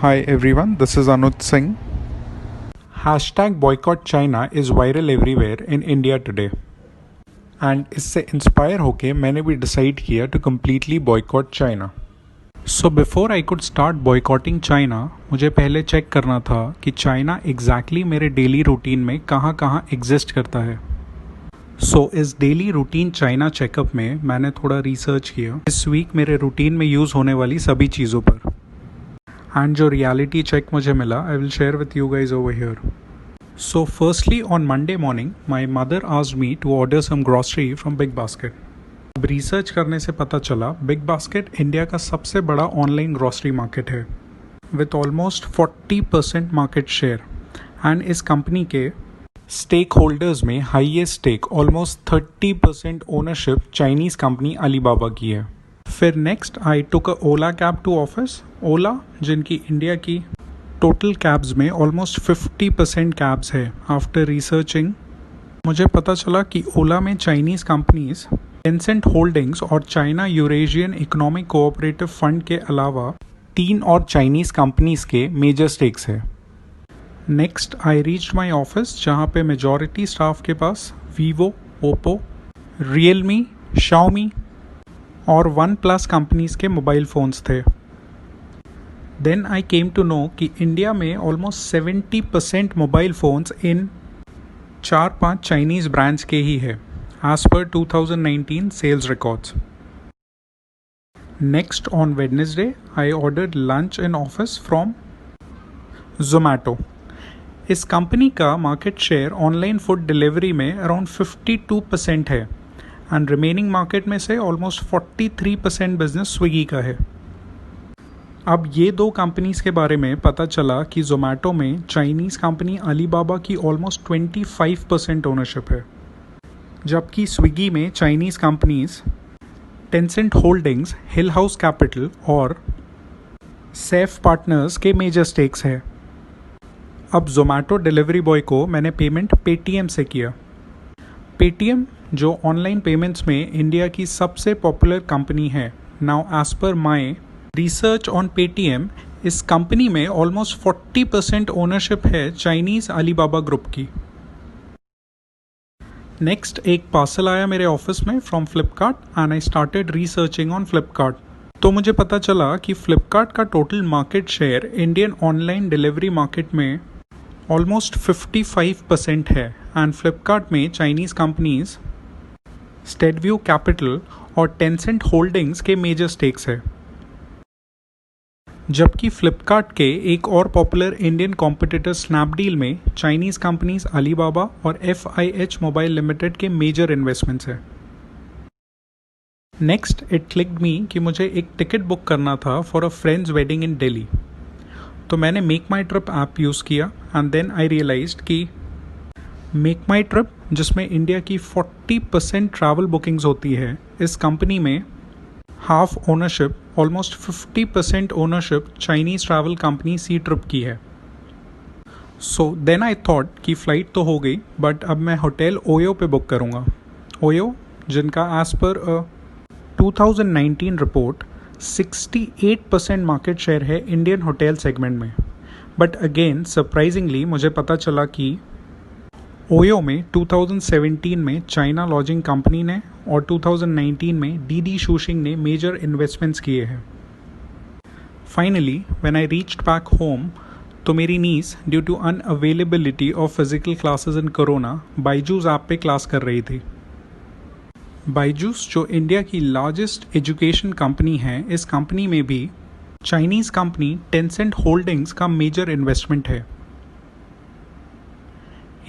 Hi everyone, this is Anuj Singh. Hashtag boycott China is viral everywhere in India today. And इससे inspire होके मैंने भी decide किया to completely boycott China. So before I could start boycotting China, मुझे पहले check करना था कि चाइना exactly मेरे डेली रूटीन में कहाँ कहाँ एग्जिस्ट करता है. सो इस डेली रूटीन चाइना चेकअप में मैंने थोड़ा रिसर्च किया इस वीक मेरे रूटीन में यूज़ होने वाली सभी चीज़ों पर. एंड जो रियलिटी चेक मुझे मिला I will share with you guys over here. So firstly on Monday morning my mother asked me to order some grocery from Big Basket. अब रिसर्च करने से पता चला बिग बास्केट इंडिया का सबसे बड़ा ऑनलाइन ग्रॉसरी मार्केट है with almost 40% market share. And इस कंपनी के स्टेक होल्डर्स में highest stake almost 30% ownership Chinese company Alibaba की है. फिर next I took a Ola cab to office. Ola जिनकी इंडिया की टोटल कैब्स में ऑलमोस्ट 50% कैब्स है. आफ्टर रिसर्चिंग मुझे पता चला कि ओला में चाइनीज़ कंपनीज टेंसेंट होल्डिंग्स और China Eurasian economic cooperative fund के अलावा 3 और चाइनीज़ कंपनीज के मेजर स्टेक्स है. Next I reached my office जहाँ पे मेजॉरिटी स्टाफ के पास वीवो, ओप्पो, रियलमी, शाओमी और वन प्लस कंपनीज के मोबाइल फ़ोन्स थे. Then I came to know कि इंडिया में ऑलमोस्ट 70% मोबाइल फ़ोन्स इन 4-5 चाइनीज़ ब्रांड्स के ही है as per 2019 sales records. Next on Wednesday I ordered lunch in office from Zomato. इस कंपनी का market share online food delivery में around 52% है एंड रिमेनिंग मार्केट में से ऑलमोस्ट 43% बिजनेस स्विगी का है. अब ये दो कंपनीज़ के बारे में पता चला कि जोमैटो में चाइनीज़ कंपनी अलीबाबा की ऑलमोस्ट 25% ओनरशिप है, जबकि स्विगी में चाइनीज़ कंपनीज टेंसेंट होल्डिंग्स, हिल हाउस कैपिटल और सेफ पार्टनर्स के मेजर स्टेक्स है. अब जोमैटो डिलीवरी बॉय को मैंने पेमेंट पेटीएम से किया. पेटीएम जो ऑनलाइन पेमेंट्स में इंडिया की सबसे पॉपुलर कंपनी है. Now as per my research on Paytm इस कंपनी में ऑलमोस्ट 40% ओनरशिप है चाइनीज़ अलीबाबा ग्रुप की. नेक्स्ट एक पार्सल आया मेरे ऑफिस में from Flipkart and I started researching on Flipkart. तो मुझे पता चला कि फ्लिपकार्ट का total market share Indian online delivery market में ऑलमोस्ट 55% है एंड फ्लिपकार्ट में चाइनीज़ कंपनीज स्टेडव्यू कैपिटल और टेंसेंट होल्डिंग्स के मेजर स्टेक्स है, जबकि फ्लिपकार्ट के एक और पॉपुलर इंडियन कॉम्पिटिटर स्नैपडील में चाइनीज़ कंपनीज अलीबाबा और FIH मोबाइल लिमिटेड के मेजर इन्वेस्टमेंट्स है. नेक्स्ट इट क्लिक्ड मी कि मुझे एक टिकट बुक करना था for a friend's wedding in Delhi. तो मैंने मेक माई ट्रिप ऐप यूज़ किया एंड देन आई रियलाइज्ड कि मेक माई ट्रिप जिसमें इंडिया की 40% ट्रैवल बुकिंग्स होती है, इस कंपनी में half ownership almost 50% ownership Chinese travel company Ctrip की है. सो देन आई थॉट कि फ़्लाइट तो हो गई बट अब मैं होटल ओयो पे बुक करूँगा. ओयो जिनका as per 2019 report 68% market share है इंडियन होटल सेगमेंट में. बट अगेन सरप्राइजिंगली मुझे पता चला कि ओयो में 2017 में चाइना लॉजिंग कंपनी ने और 2019 में डीडी शूशिंग ने मेजर इन्वेस्टमेंट्स किए हैं. Finally when I reached back home तो मेरी niece due to unavailability of physical classes in corona Byju's app पे क्लास कर रही थी. बाइजूस जो इंडिया की लार्जेस्ट एजुकेशन कंपनी है, इस कंपनी में भी चाइनीज़ कंपनी टेंसेंट होल्डिंग्स का मेजर इन्वेस्टमेंट है.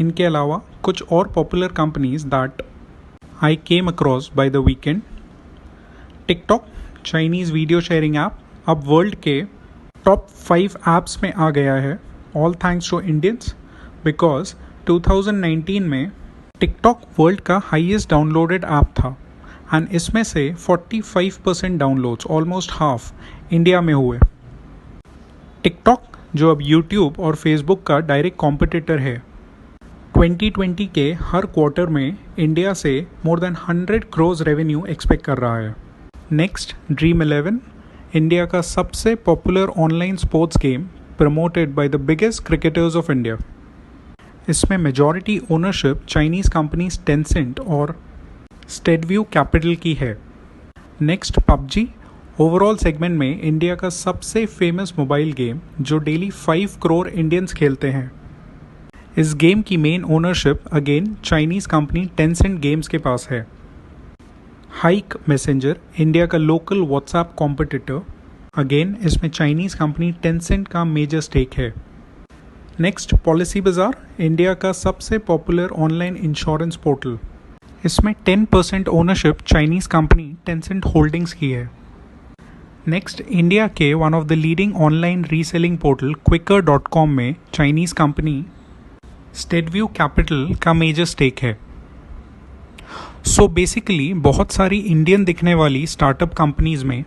इनके अलावा कुछ और popular companies that I came across by the weekend. TikTok Chinese video sharing app अब वर्ल्ड के टॉप 5 ऐप्स में आ गया है, all thanks to Indians, because 2019 में टिकटॉक वर्ल्ड का हाईएस्ट डाउनलोडेड ऐप था एंड इसमें से 45% डाउनलोड्स ऑलमोस्ट हाफ इंडिया में हुए. टिकटॉक जो अब यूट्यूब और फेसबुक का डायरेक्ट कॉम्पिटिटर है, 2020 के हर क्वार्टर में इंडिया से more than 100 crores revenue expect कर रहा है. नेक्स्ट ड्रीम 11 इंडिया का सबसे popular online sports game promoted by the biggest cricketers of India. इसमें majority ownership Chinese companies Tencent और स्टेडव्यू कैपिटल की है। नेक्स्ट पबजी, ओवरऑल सेगमेंट में इंडिया का सबसे फेमस मोबाइल गेम जो डेली 5 करोड़ इंडियंस खेलते हैं। इस गेम की main ownership again Chinese company Tencent games के पास है। हाइक मैसेंजर, इंडिया का लोकल व्हाट्सएप कॉम्पिटिटर, अगेन इसमें चाइनीज़ कंपनी टेंसेंट का मेजर स्टेक है। नेक्स्ट पॉलिसी बाजार, इंडिया का सबसे पॉपुलर ऑनलाइन इंश्योरेंस पोर्टल, इसमें 10% ownership Chinese company Tencent holdings की है। नेक्स्ट इंडिया के one of the leading online reselling portal Quikr.com में चाइनीज़ कंपनी स्टेडव्यू कैपिटल का मेजर स्टेक है। सो बेसिकली बहुत सारी इंडियन दिखने वाली स्टार्टअप कंपनीज में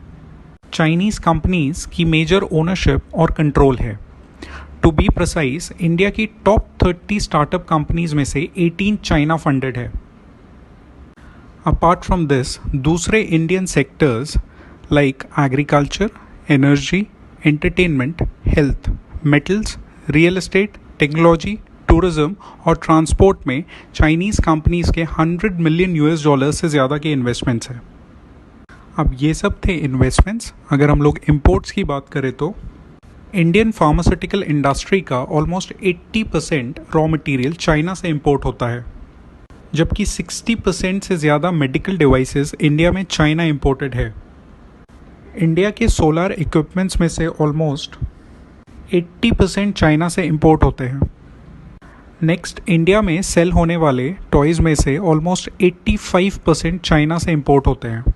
चाइनीज़ कंपनीज की मेजर ओनरशिप और कंट्रोल है। टू बी प्रिसाइज, इंडिया की टॉप 30 स्टार्टअप कंपनीज में से 18 चाइना फंडेड है। अपार्ट फ्रॉम दिस, दूसरे Indian sectors like agriculture, energy, entertainment, health, metals, real estate, technology, tourism और ट्रांसपोर्ट में चाइनीज़ कंपनीज के $100 मिलियन से ज़्यादा के इन्वेस्टमेंट्स हैं। अब ये सब थे इन्वेस्टमेंट्स। अगर हम लोग इंपोर्ट्स की बात करें तो इंडियन फार्मास्यूटिकल इंडस्ट्री का ऑलमोस्ट 80% रॉ मटेरियल चाइना से इंपोर्ट होता है, जबकि 60% से ज़्यादा मेडिकल डिवाइसेस इंडिया में चाइना इंपोर्टेड है। इंडिया के सोलर इक्विपमेंट्स में से ऑलमोस्ट 80% चाइना से इंपोर्ट होते हैं। नेक्स्ट, इंडिया में सेल होने वाले टॉयज़ में से ऑलमोस्ट 85% चाइना से इंपोर्ट होते हैं।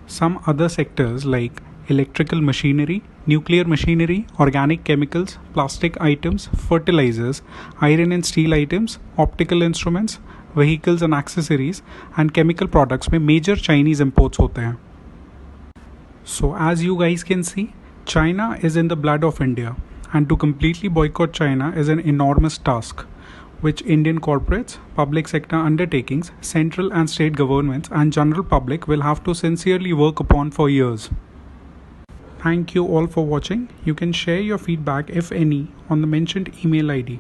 Some other sectors like electrical machinery, nuclear machinery, organic chemicals, plastic items, fertilizers, iron and steel items, optical instruments, vehicles and accessories, and chemical products में major Chinese imports होते हैं। So as you guys can see, China is in the blood of India, and to completely boycott China is an enormous task, which Indian corporates, public sector undertakings, central and state governments, and general public will have to sincerely work upon for years. Thank you all for watching. You can share your feedback, if any, on the mentioned email ID.